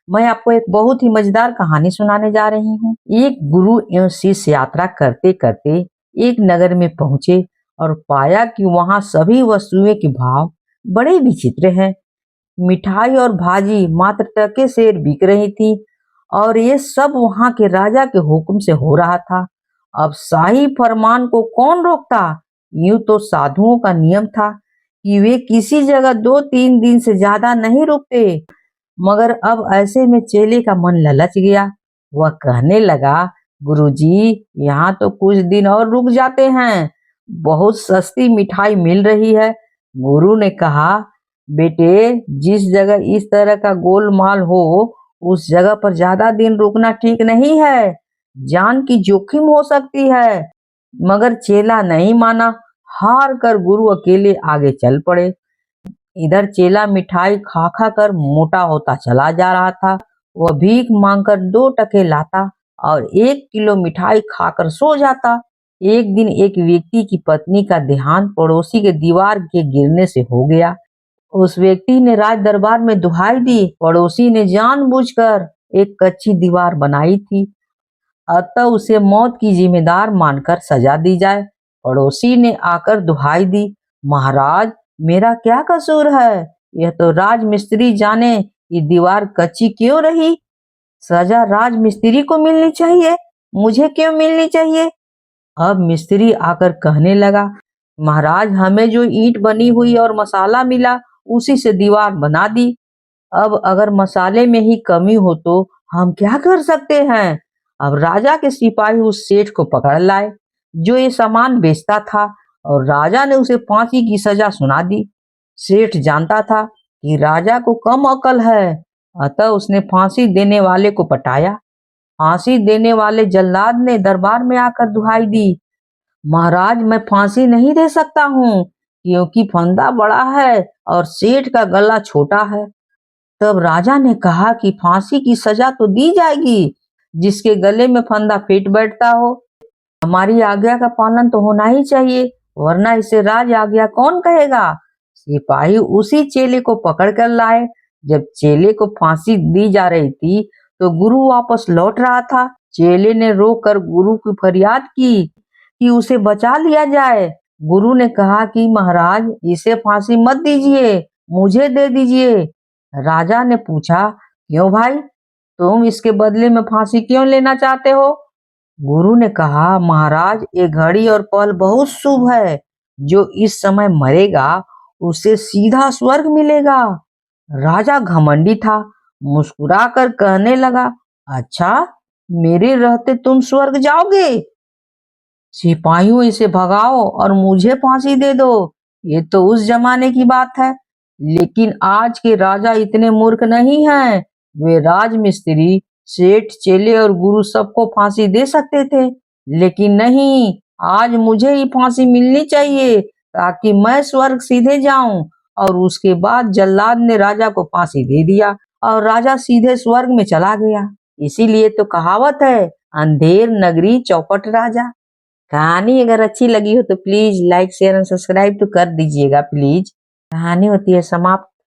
मैं आपको एक बहुत ही मजेदार कहानी सुनाने जा रही हूँ। एक गुरु एवं शिष्य यात्रा करते करते एक नगर में पहुंचे और पाया कि वहां सभी वस्तुएं के भाव बड़े विचित्र हैं। मिठाई और भाजी मात्र टके से बिक रही थी और ये सब वहां के राजा के हुक्म से हो रहा था। अब शाही फरमान को कौन रोकता। यूं तो साधुओं का नियम था कि वे किसी जगह 2-3 दिन से ज्यादा नहीं रुकते, मगर अब ऐसे में चेले का मन ललच गया। वह कहने लगा, गुरुजी, यहाँ तो कुछ दिन और रुक जाते हैं, बहुत सस्ती मिठाई मिल रही है। गुरु ने कहा, बेटे, जिस जगह इस तरह का गोलमाल हो उस जगह पर ज्यादा दिन रुकना ठीक नहीं है, जान की जोखिम हो सकती है। मगर चेला नहीं माना। हार कर गुरु अकेले आगे चल पड़े। इधर चेला मिठाई खा खा कर मोटा होता चला जा रहा था। वह भीख मांगकर 2 टके लाता और 1 किलो मिठाई खाकर सो जाता। एक दिन एक व्यक्ति की पत्नी का देहांत पड़ोसी के दीवार के गिरने से हो गया। उस व्यक्ति ने राज दरबार में दुहाई दी। पड़ोसी ने जानबूझकर एक कच्ची दीवार बनाई थी, अतः उसे मौत की जिम्मेदार मानकर सजा दी जाए। पड़ोसी ने आकर दुहाई दी, महाराज, मेरा क्या कसूर है? यह तो राजमिस्त्री जाने कि दीवार कच्ची क्यों रही। सजा राजमिस्त्री को मिलनी चाहिए, मुझे क्यों मिलनी चाहिए? अब मिस्त्री आकर कहने लगा, महाराज, हमें जो ईंट बनी हुई और मसाला मिला उसी से दीवार बना दी। अब अगर मसाले में ही कमी हो तो हम क्या कर सकते हैं? अब राजा के सिपाही उस सेठ को पकड़ लाए जो ये सामान बेचता था और राजा ने उसे फांसी की सजा सुना दी। सेठ जानता था कि राजा को कम अकल है, अतः उसने फांसी देने वाले को पटाया। फांसी देने वाले जल्लाद ने दरबार में आकर दुहाई दी, महाराज, मैं फांसी नहीं दे सकता हूँ क्योंकि फंदा बड़ा है और सेठ का गला छोटा है। तब राजा ने कहा कि फांसी की सजा तो दी जाएगी जिसके गले में फंदा फिट बैठता हो। हमारी आज्ञा का पालन तो होना ही चाहिए, वरना इसे राज आज्ञा कौन कहेगा। सिपाही उसी चेले को पकड़ कर लाए। जब चेले को फांसी दी जा रही थी तो गुरु वापस लौट रहा था। चेले ने रोक कर गुरु की फरियाद की कि उसे बचा लिया जाए। गुरु ने कहा कि महाराज, इसे फांसी मत दीजिए, मुझे दे दीजिए। राजा ने पूछा, क्यों भाई, तुम इसके बदले में फांसी क्यों लेना चाहते हो? गुरु ने कहा, महाराज, ये घड़ी और पल बहुत शुभ है। जो इस समय मरेगा उसे सीधा स्वर्ग मिलेगा। राजा घमंडी था, मुस्कुराकर कहने लगा, अच्छा, मेरे रहते तुम स्वर्ग जाओगे? सिपाहियों, इसे भगाओ और मुझे फांसी दे दो। ये तो उस जमाने की बात है, लेकिन आज के राजा इतने मूर्ख नहीं हैं। वे राजमिस्त्री, सेठ, चेले और गुरु सबको फांसी दे सकते थे, लेकिन नहीं, आज मुझे ही फांसी मिलनी चाहिए ताकि मैं स्वर्ग सीधे जाऊं। और उसके बाद जल्लाद ने राजा को फांसी दे दिया और राजा सीधे स्वर्ग में चला गया। इसीलिए तो कहावत है, अंधेर नगरी चौपट राजा। कहानी अगर अच्छी लगी हो तो please like share and subscribe तो कर दीजिएगा प्लीज। कहानी होती है समाप्त।